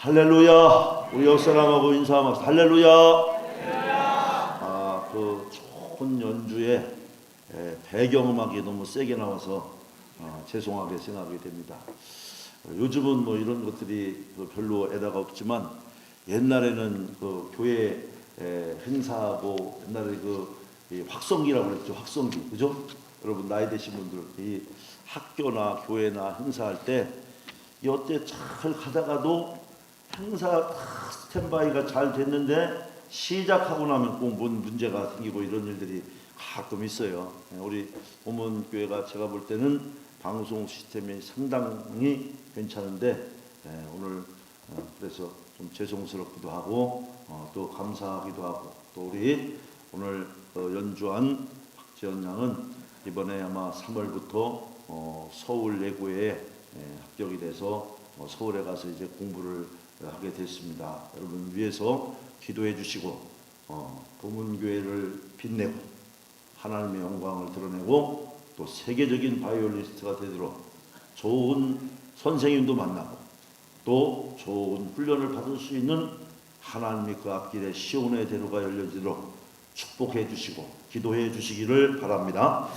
할렐루야. 우리 옆사람하고 인사하면서 할렐루야. 그 좋은 연주에 배경음악이 너무 세게 나와서 죄송하게 생각하게 됩니다. 요즘은 뭐 이런 것들이 별로 애다가 없지만 옛날에는 그 교회 행사하고 옛날에 이 확성기라고 그랬죠. 확성기, 그죠? 여러분 나이 되신 분들 이 학교나 교회나 행사할 때 이때 잘 가다가도 행사 스탠바이가 잘 됐는데 시작하고 나면 꼭 뭔 문제가 생기고 이런 일들이 가끔 있어요. 우리 보문교회가 제가 볼 때는 방송 시스템이 상당히 괜찮은데 오늘 그래서 좀 죄송스럽기도 하고 또 감사하기도 하고 또 우리 오늘 연주한 박지연 양은 이번에 아마 3월부터 서울 예고에 합격이 돼서 서울에 가서 이제 공부를 하게 됐습니다. 여러분 위해서 기도해 주시고 보문교회를 빛내고 하나님의 영광을 드러내고 또 세계적인 바이올리스트가 되도록 좋은 선생님도 만나고 또 좋은 훈련을 받을 수 있는 하나님의 그 앞길에 시온의 대로가 열려지도록 축복해 주시고 기도해 주시기를 바랍니다.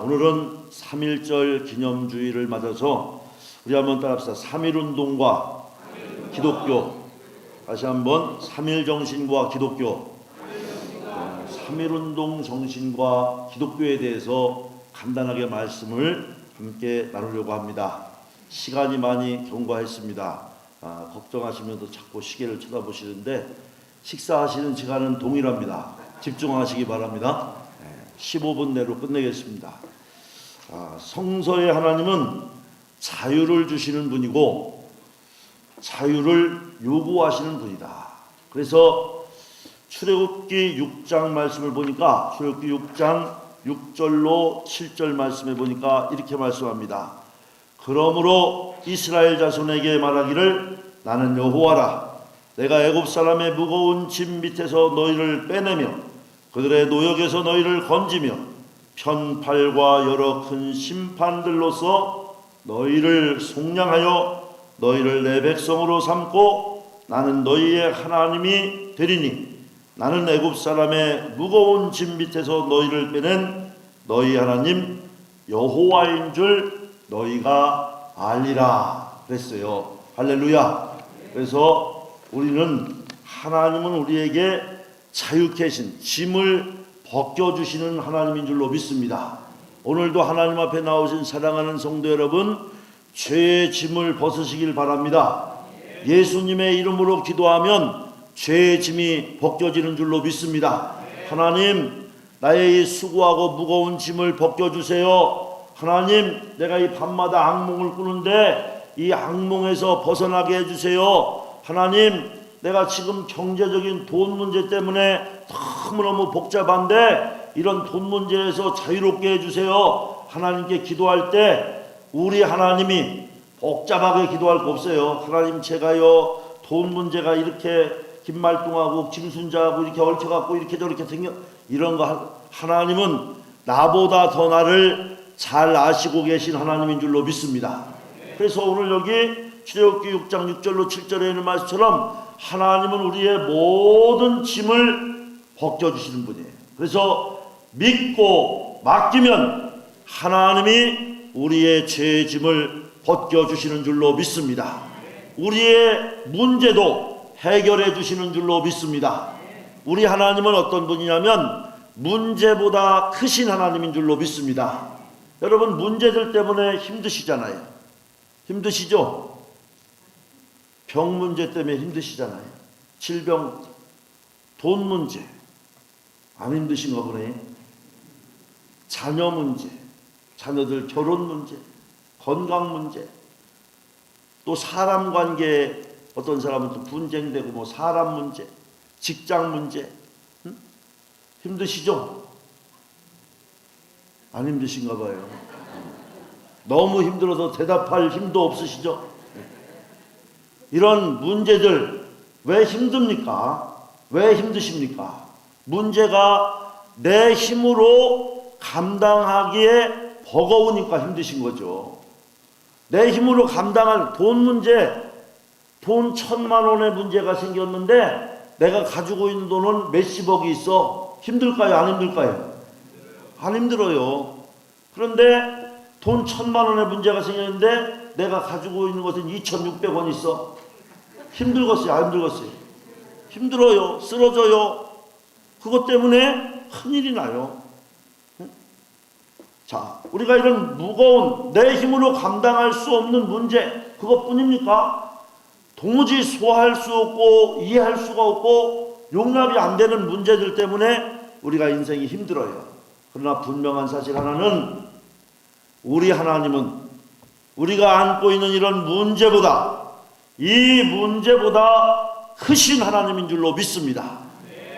오늘은 3.1절 기념주의를 맞아서 우리 한번 따라합시다. 3.1운동과 기독교. 다시 한번 3.1 정신과 기독교. 3.1운동 정신과 기독교에 대해서 간단하게 말씀을 함께 나누려고 합니다. 시간이 많이 경과했습니다. 걱정하시면서 자꾸 시계를 쳐다보시는데 식사하시는 시간은 동일합니다. 집중하시기 바랍니다. 15분 내로 끝내겠습니다. 성서의 하나님은 자유를 주시는 분이고 자유를 요구하시는 분이다. 그래서 출애굽기 6장 말씀을 보니까 출애굽기 6장 6절로 7절 말씀에 보니까 이렇게 말씀합니다. 그러므로 이스라엘 자손에게 말하기를 나는 여호와라. 내가 애굽 사람의 무거운 짐 밑에서 너희를 빼내며 그들의 노역에서 너희를 건지며 편팔과 여러 큰 심판들로서 너희를 속량하여 너희를 내 백성으로 삼고 나는 너희의 하나님이 되리니 나는 애굽 사람의 무거운 짐 밑에서 너희를 빼낸 너희 하나님 여호와인 줄 너희가 알리라 그랬어요. 할렐루야. 그래서 우리는 하나님은 우리에게 자유케 하신 짐을 벗겨주시는 하나님인 줄로 믿습니다. 오늘도 하나님 앞에 나오신 사랑하는 성도 여러분, 죄의 짐을 벗으시길 바랍니다. 예수님의 이름으로 기도하면 죄의 짐이 벗겨지는 줄로 믿습니다. 하나님, 나의 이 수고하고 무거운 짐을 벗겨주세요. 하나님, 내가 이 밤마다 악몽을 꾸는데 이 악몽에서 벗어나게 해주세요. 하나님, 내가 지금 경제적인 돈 문제 때문에 너무너무 복잡한데 이런 돈 문제에서 자유롭게 해주세요. 하나님께 기도할 때 우리 하나님이 복잡하게 기도할 거 없어요. 하나님, 제가요 돈 문제가 이렇게 김말뚱하고 김순자하고 이렇게 얽혀갖고 이렇게 저렇게 생겨 이런 거 하나님은 나보다 더 나를 잘 아시고 계신 하나님인 줄로 믿습니다. 그래서 오늘 여기 출애굽기 6장 6절로 7절에 있는 말씀처럼 하나님은 우리의 모든 짐을 벗겨주시는 분이에요. 그래서 믿고 맡기면 하나님이 우리의 죄의 짐을 벗겨주시는 줄로 믿습니다. 우리의 문제도 해결해 주시는 줄로 믿습니다. 우리 하나님은 어떤 분이냐면 문제보다 크신 하나님인 줄로 믿습니다. 여러분 문제들 때문에 힘드시잖아요. 힘드시죠? 병 문제 때문에 힘드시잖아요. 질병, 돈 문제 안 힘드신가 보네. 자녀 문제, 자녀들 결혼 문제, 건강 문제, 또 사람 관계 어떤 사람은 또 분쟁되고 뭐 사람 문제, 직장 문제 힘드시죠? 안 힘드신가 봐요. 너무 힘들어서 대답할 힘도 없으시죠? 이런 문제들 왜 힘듭니까? 왜 힘드십니까? 문제가 내 힘으로 감당하기에 버거우니까 힘드신 거죠. 내 힘으로 감당할 돈 문제 돈 1,000만 원의 문제가 생겼는데 내가 가지고 있는 돈은 몇십억이 있어. 힘들까요? 안 힘들까요? 안 힘들어요. 그런데 돈 1,000만 원의 문제가 생겼는데 내가 가지고 있는 것은 2,600원 있어. 힘들겠어요? 안 힘들겠어요? 힘들어요. 쓰러져요. 그것 때문에 큰일이 나요. 자, 우리가 이런 무거운 내 힘으로 감당할 수 없는 문제, 그것뿐입니까? 도무지 소화할 수 없고 이해할 수가 없고 용납이 안 되는 문제들 때문에 우리가 인생이 힘들어요. 그러나 분명한 사실 하나는, 우리 하나님은 우리가 안고 있는 이런 문제보다, 이 문제보다 크신 하나님인 줄로 믿습니다.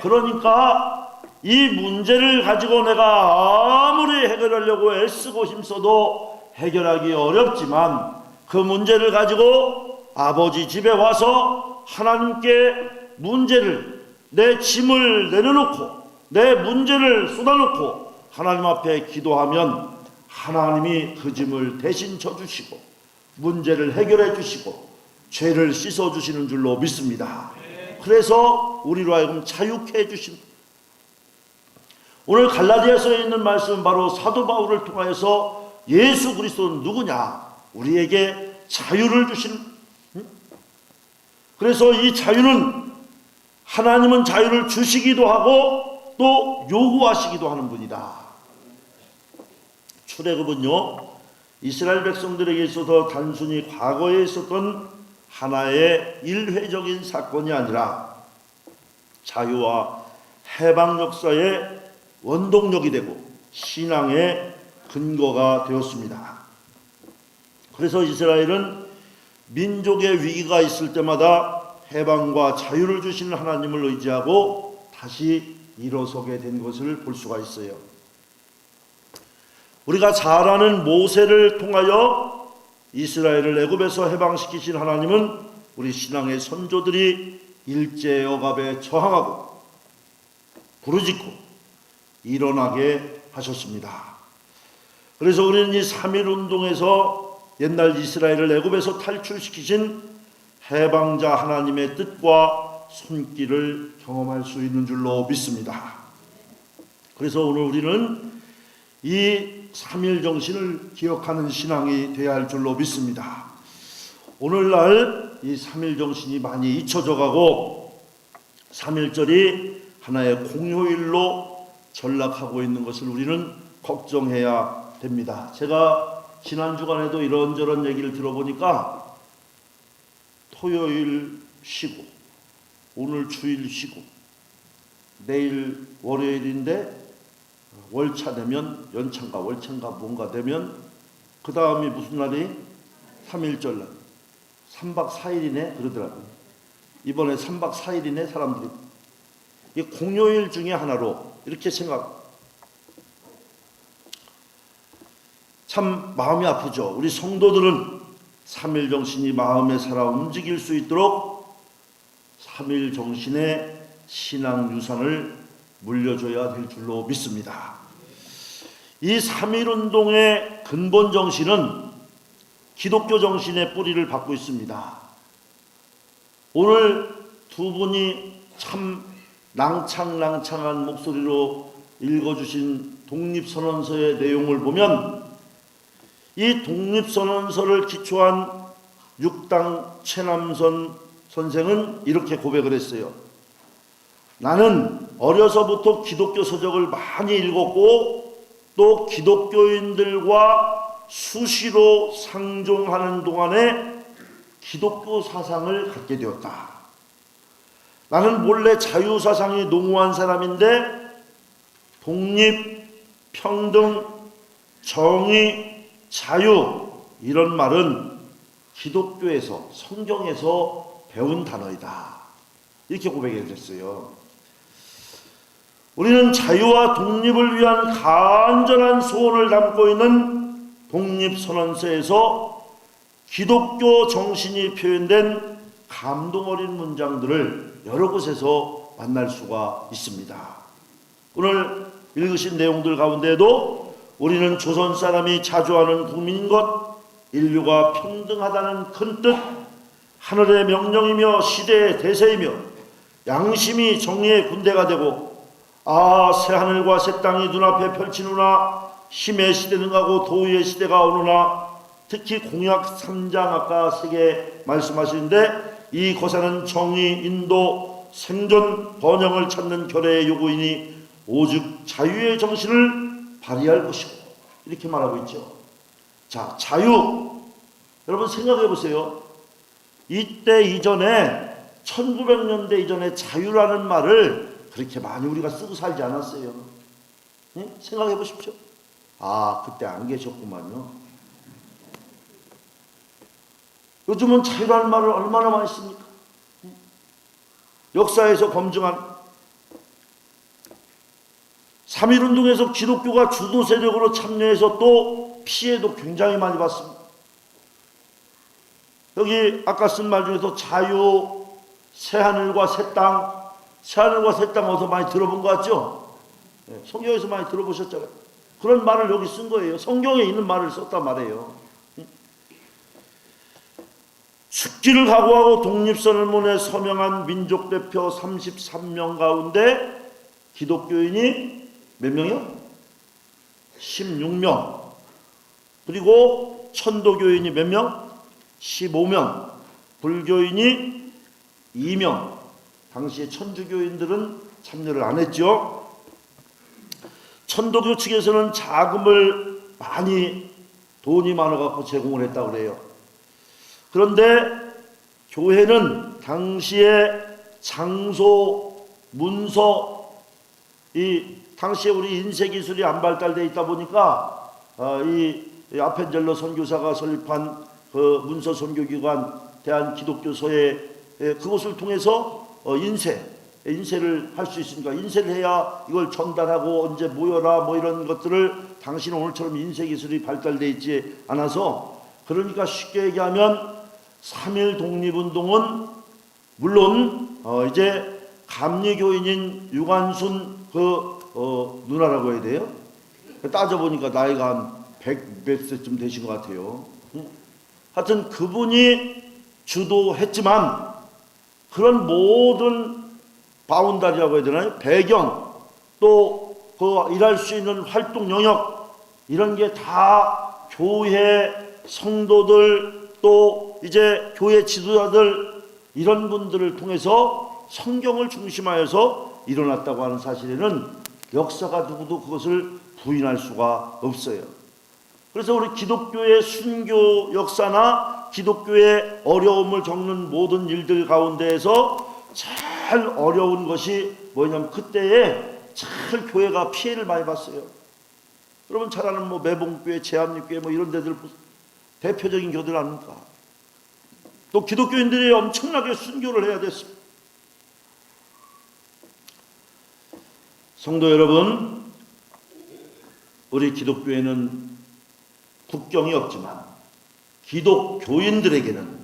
그러니까 이 문제를 가지고 내가 아무리 해결하려고 애쓰고 힘써도 해결하기 어렵지만, 그 문제를 가지고 아버지 집에 와서 하나님께 문제를, 내 짐을 내려놓고 내 문제를 쏟아놓고 하나님 앞에 기도하면 하나님이 그 짐을 대신 져주시고 문제를 해결해 주시고 죄를 씻어주시는 줄로 믿습니다. 그래서 우리로 하여금 자유케 해주십니다. 오늘 갈라디아서에 있는 말씀은 바로 사도 바울을 통하여서 예수 그리스도는 누구냐, 우리에게 자유를 주신, 그래서 이 자유는, 하나님은 자유를 주시기도 하고 또 요구하시기도 하는 분이다. 출애굽은요, 이스라엘 백성들에게 있어서 단순히 과거에 있었던 하나의 일회적인 사건이 아니라 자유와 해방 역사의 원동력이 되고 신앙의 근거가 되었습니다. 그래서 이스라엘은 민족의 위기가 있을 때마다 해방과 자유를 주시는 하나님을 의지하고 다시 일어서게 된 것을 볼 수가 있어요. 우리가 잘 아는 모세를 통하여 이스라엘을 애굽에서 해방시키신 하나님은 우리 신앙의 선조들이 일제 억압에 저항하고 부르짖고 일어나게 하셨습니다. 그래서 우리는 이 3.1운동에서 옛날 이스라엘을 애굽에서 탈출시키신 해방자 하나님의 뜻과 손길을 경험할 수 있는 줄로 믿습니다. 그래서 오늘 우리는 이 3.1 정신을 기억하는 신앙이 되어야 할 줄로 믿습니다. 오늘날 이 3.1 정신이 많이 잊혀져 가고 3.1절이 하나의 공휴일로 전락하고 있는 것을 우리는 걱정해야 됩니다. 제가 지난 주간에도 이런저런 얘기를 들어보니까 토요일 쉬고 오늘 주일 쉬고 내일 월요일인데 월차 되면, 연차인가 월차인가 뭔가 되면 그 다음이 무슨 날이? 3.1절 날. 3박 4일이네 그러더라고요. 이번에 3박 4일이네 사람들이. 이 공휴일 중에 하나로 이렇게 생각, 참 마음이 아프죠. 우리 성도들은 3.1 정신이 마음에 살아 움직일 수 있도록 3.1 정신의 신앙 유산을 물려줘야 될 줄로 믿습니다. 이 3.1 운동의 근본 정신은 기독교 정신의 뿌리를 받고 있습니다. 오늘 두 분이 참 낭창낭창한 목소리로 읽어주신 독립선언서의 내용을 보면, 이 독립선언서를 기초한 육당 최남선 선생은 이렇게 고백을 했어요. 나는 어려서부터 기독교 서적을 많이 읽었고 또 기독교인들과 수시로 상종하는 동안에 기독교 사상을 갖게 되었다. 나는 본래 자유사상이 농후한 사람인데 독립, 평등, 정의, 자유, 이런 말은 기독교에서, 성경에서 배운 단어이다. 이렇게 고백했어요. 우리는 자유와 독립을 위한 간절한 소원을 담고 있는 독립선언서에서 기독교 정신이 표현된 감동 어린 문장들을 여러 곳에서 만날 수가 있습니다. 오늘 읽으신 내용들 가운데도 우리는 조선 사람이 자주하는 국민인 것, 인류가 평등하다는 큰 뜻, 하늘의 명령이며 시대의 대세이며 양심이 정의의 군대가 되고 새하늘과 새 땅이 눈앞에 펼치누나 힘의 시대는 가고 도의의 시대가 오느나 특히 공약 3장 아까 3개 말씀하시는데 이 거사는 정의, 인도, 생존, 번영을 찾는 결의의 요구이니 오직 자유의 정신을 발휘할 것이고 이렇게 말하고 있죠. 자, 자유. 여러분 생각해 보세요. 이때 이전에 1900년대 이전에 자유라는 말을 그렇게 많이 우리가 쓰고 살지 않았어요. 네? 생각해 보십시오. 그때 안 계셨구만요. 요즘은 자유라는 말을 얼마나 많이 씁니까? 역사에서 검증한 3.1운동에서 기독교가 주도 세력으로 참여해서 또 피해도 굉장히 많이 봤습니다. 여기 아까 쓴 말 중에서 자유, 새하늘과 새 땅, 새하늘과 새 땅 어디서 많이 들어본 것 같죠? 성경에서 많이 들어보셨잖아요. 그런 말을 여기 쓴 거예요. 성경에 있는 말을 썼단 말이에요. 죽기를 각오하고 독립선언문에 서명한 민족 대표 33명 가운데 기독교인이 몇 명이요? 16명. 그리고 천도교인이 몇 명? 15명. 불교인이 2명. 당시에 천주교인들은 참여를 안 했죠. 천도교 측에서는 자금을 많이 돈이 많아갖고 제공을 했다고 그래요. 그런데 교회는 당시에 장소, 문서, 당시에 우리 인쇄기술이 안 발달되어 있다 보니까 이 아펜젤러 선교사가 설립한 그 문서 선교기관 대한기독교서에 그것을 통해서 인쇄를 할 수 있으니까 인쇄를 해야 이걸 전달하고 언제 모여라 뭐 이런 것들을 당시는 오늘처럼 인쇄기술이 발달되어 있지 않아서 그러니까 쉽게 얘기하면 3.1 독립운동은 물론 이제 감리교인인 유관순 누나라고 해야 돼요. 따져보니까 나이가 한 100세쯤 되신 것 같아요. 하여튼 그분이 주도했지만 그런 모든 바운다리라고 해야 되나요? 배경 또 그 일할 수 있는 활동 영역 이런 게 다 교회 성도들 또 이제 교회 지도자들 이런 분들을 통해서 성경을 중심하여서 일어났다고 하는 사실에는 역사가 누구도 그것을 부인할 수가 없어요. 그래서 우리 기독교의 순교 역사나 기독교의 어려움을 겪는 모든 일들 가운데에서 제일 어려운 것이 뭐냐면 그때에 제일 교회가 피해를 많이 봤어요. 여러분 잘 아는 매봉교회, 제합리교회 이런 데들 대표적인 교들 아닙니까? 또 기독교인들이 엄청나게 순교를 해야 됐습니다. 성도 여러분, 우리 기독교회는 국경이 없지만 기독교인들에게는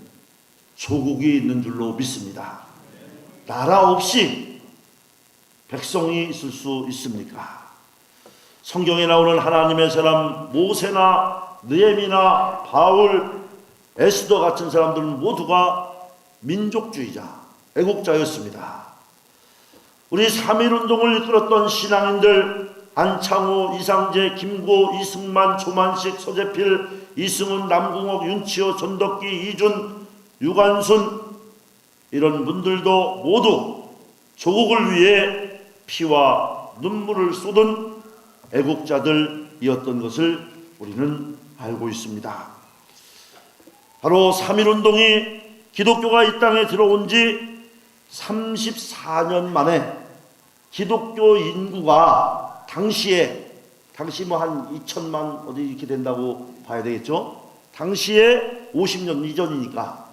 조국이 있는 줄로 믿습니다. 나라 없이 백성이 있을 수 있습니까? 성경에 나오는 하나님의 사람 모세나 느헤미나 바울, 에스더 같은 사람들은 모두가 민족주의자, 애국자였습니다. 우리 3.1운동을 이끌었던 신앙인들 안창호, 이상재, 김고, 이승만, 조만식, 서재필, 이승훈, 남궁옥, 윤치호, 전덕기, 이준, 유관순 이런 분들도 모두 조국을 위해 피와 눈물을 쏟은 애국자들이었던 것을 우리는 알고 있습니다. 바로 3.1운동이 기독교가 이 땅에 들어온 지 34년 만에 기독교 인구가 당시 한 2천만 어디 이렇게 된다고 봐야 되겠죠. 당시에 50년 이전이니까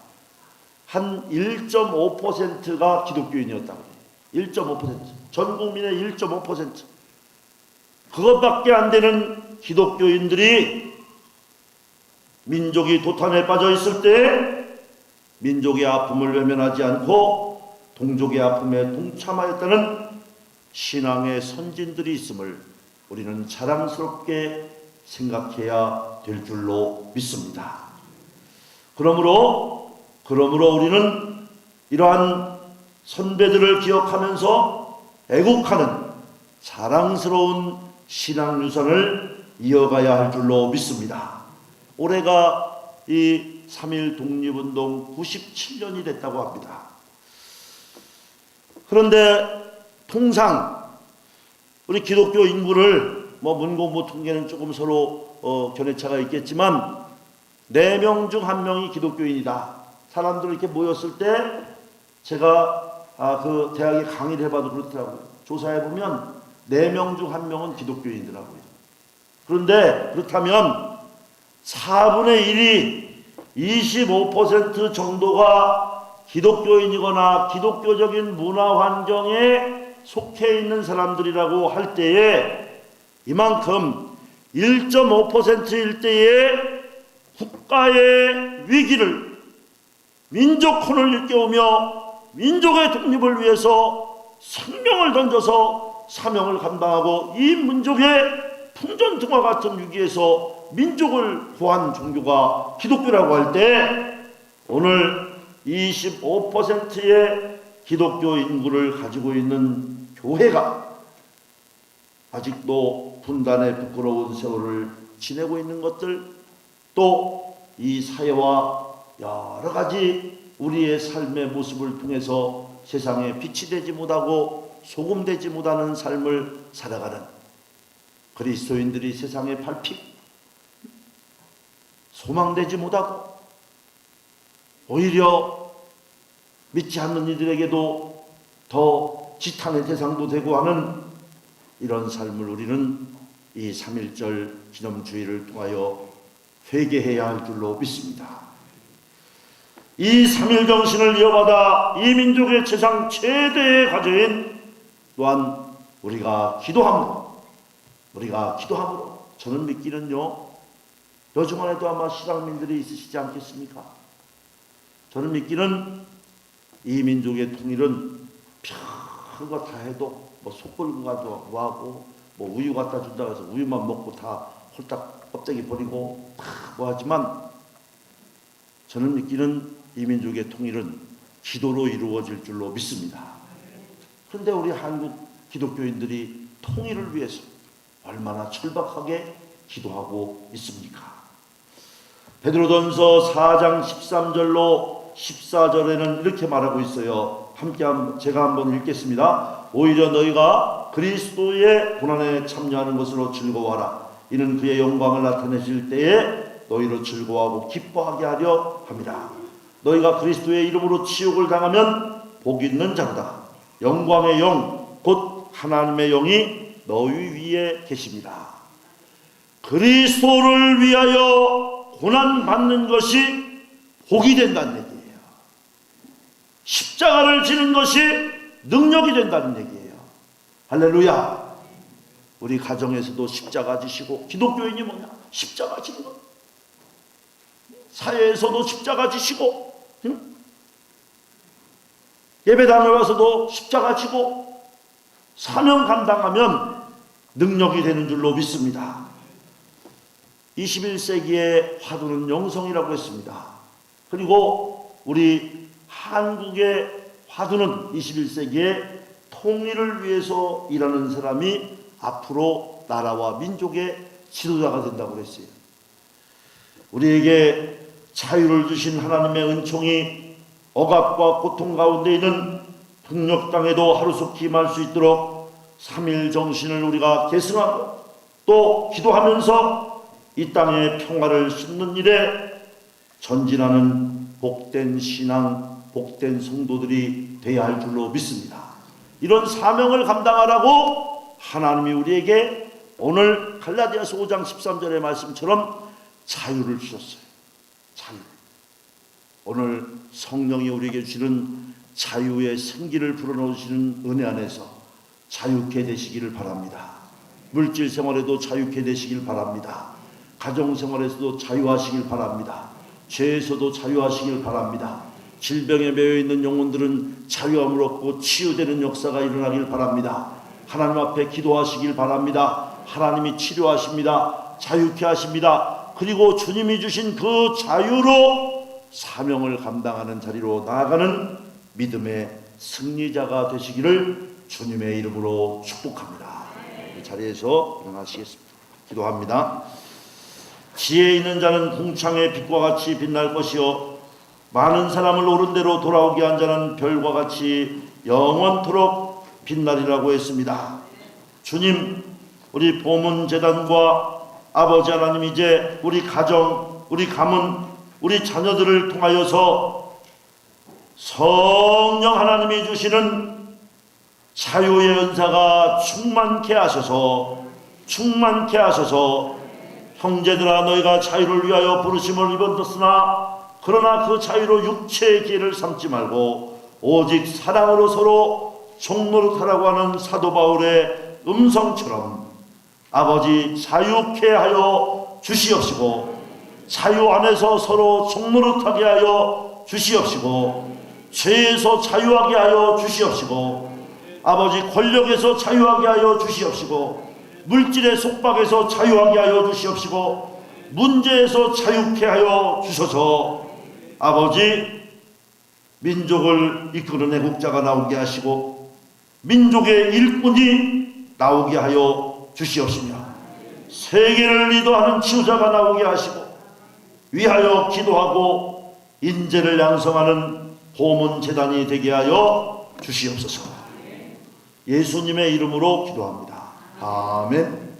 한 1.5%가 기독교인이었다고 해요. 1.5%. 전 국민의 1.5%. 그것밖에 안 되는 기독교인들이 민족이 도탄에 빠져 있을 때 민족의 아픔을 외면하지 않고 동족의 아픔에 동참하였다는 신앙의 선진들이 있음을 우리는 자랑스럽게 생각해야 될 줄로 믿습니다. 그러므로 그러므로 우리는 이러한 선배들을 기억하면서 애국하는 자랑스러운 신앙 유산을 이어가야 할 줄로 믿습니다. 올해가 이 3.1 독립운동 97년이 됐다고 합니다. 그런데 통상 우리 기독교 인구를 문공부 통계는 조금 서로 견해차가 있겠지만 4명 중 1명이 기독교인이다. 사람들 이렇게 모였을 때 제가 그 대학에 강의를 해봐도 그렇더라고요. 조사해보면 4명 중 1명은 기독교인이더라고요. 그런데 그렇다면 4분의 1이 25% 정도가 기독교인이거나 기독교적인 문화 환경에 속해 있는 사람들이라고 할 때에 이만큼 1.5%일 때에 국가의 위기를 민족혼을 일깨우며 민족의 독립을 위해서 생명을 던져서 사명을 감당하고 이 민족의 풍전등화 같은 위기에서 민족을 구한 종교가 기독교라고 할 때 오늘 25%의 기독교 인구를 가지고 있는 교회가 아직도 분단의 부끄러운 세월을 지내고 있는 것들, 또 이 사회와 여러 가지 우리의 삶의 모습을 통해서 세상에 빛이 되지 못하고 소금되지 못하는 삶을 살아가는 그리스도인들이 세상에 밟히고 소망되지 못하고 오히려 믿지 않는 이들에게도 더 지탄의 대상도 되고 하는 이런 삶을 우리는 이 3.1절 기념주의를 통하여 회개해야 할 줄로 믿습니다. 이 3.1 정신을 이어받아 이 민족의 세상 최대의 과제인 또한 우리가 기도함으로 저는 믿기는요, 요즘 안에도 아마 신앙민들이 있으시지 않겠습니까? 저는 믿기는 이 민족의 통일은 별거 다 해도 속 끓고 가도 하고 우유 갖다 준다고 해서 우유만 먹고 다 홀딱 껍데기 버리고 하지만 저는 믿기는 이 민족의 통일은 기도로 이루어질 줄로 믿습니다. 그런데 우리 한국 기독교인들이 통일을 위해서 얼마나 철박하게 기도하고 있습니까? 베드로전서 4장 13절로 14절에는 이렇게 말하고 있어요. 제가 한번 읽겠습니다. 오히려 너희가 그리스도의 고난에 참여하는 것으로 즐거워하라. 이는 그의 영광을 나타내실 때에 너희로 즐거워하고 기뻐하게 하려 합니다. 너희가 그리스도의 이름으로 치욕을 당하면 복 있는 자로다. 영광의 영 곧 하나님의 영이 너희 위에 계십니다. 그리스도를 위하여 고난받는 것이 복이 된다는 얘기예요. 십자가를 지는 것이 능력이 된다는 얘기예요. 할렐루야. 우리 가정에서도 십자가 지시고, 기독교인이 뭐냐? 십자가 지는 것. 사회에서도 십자가 지시고, 예배당에 와서도 십자가 지고, 사명 감당하면 능력이 되는 줄로 믿습니다. 21세기의 화두는 영성이라고 했습니다. 그리고 우리 한국의 화두는 21세기의 통일을 위해서 일하는 사람이 앞으로 나라와 민족의 지도자가 된다고 그랬어요. 우리에게 자유를 주신 하나님의 은총이 억압과 고통 가운데 있는 북녘 땅에도 하루속히 임할 수 있도록 3.1 정신을 우리가 계승하고 또 기도하면서 이 땅의 평화를 심는 일에 전진하는 복된 신앙, 복된 성도들이 되어야 할 줄로 믿습니다. 이런 사명을 감당하라고 하나님이 우리에게 오늘 갈라디아서 5장 13절의 말씀처럼 자유를 주셨어요. 자유. 오늘 성령이 우리에게 주시는 자유의 생기를 불어넣으시는 은혜 안에서 자유케 되시기를 바랍니다. 물질 생활에도 자유케 되시길 바랍니다. 가정 생활에서도 자유하시길 바랍니다. 죄에서도 자유하시길 바랍니다. 질병에 매여 있는 영혼들은 자유함을 얻고 치유되는 역사가 일어나길 바랍니다. 하나님 앞에 기도하시길 바랍니다. 하나님이 치료하십니다. 자유케 하십니다. 그리고 주님이 주신 그 자유로 사명을 감당하는 자리로 나아가는 믿음의 승리자가 되시기를 주님의 이름으로 축복합니다. 이 자리에서 일어나시겠습니다. 기도합니다. 지혜 있는 자는 궁창의 빛과 같이 빛날 것이요 많은 사람을 옳은 대로 돌아오게 한 자는 별과 같이 영원토록 빛나리라고 했습니다. 주님, 우리 보문재단과 아버지 하나님, 이제 우리 가정, 우리 가문, 우리 자녀들을 통하여서 성령 하나님이 주시는 자유의 은사가 충만케 하셔서 형제들아, 너희가 자유를 위하여 부르심을 입었으나 그러나 그 자유로 육체의 기회를 삼지 말고 오직 사랑으로 서로 종노릇하라고 하는 사도 바울의 음성처럼 아버지 자유케 하여 주시옵시고, 자유 안에서 서로 종노릇하게 하여 주시옵시고, 죄에서 자유하게 하여 주시옵시고, 아버지 권력에서 자유하게 하여 주시옵시고, 물질의 속박에서 자유하게 하여 주시옵시고, 문제에서 자유케 하여 주셔서 아버지 민족을 이끄는 애국자가 나오게 하시고 민족의 일꾼이 나오게 하여 주시옵시며, 세계를 리더하는 지도자가 나오게 하시고 위하여 기도하고 인재를 양성하는 보문재단이 되게 하여 주시옵소서. 예수님의 이름으로 기도합니다. 아멘.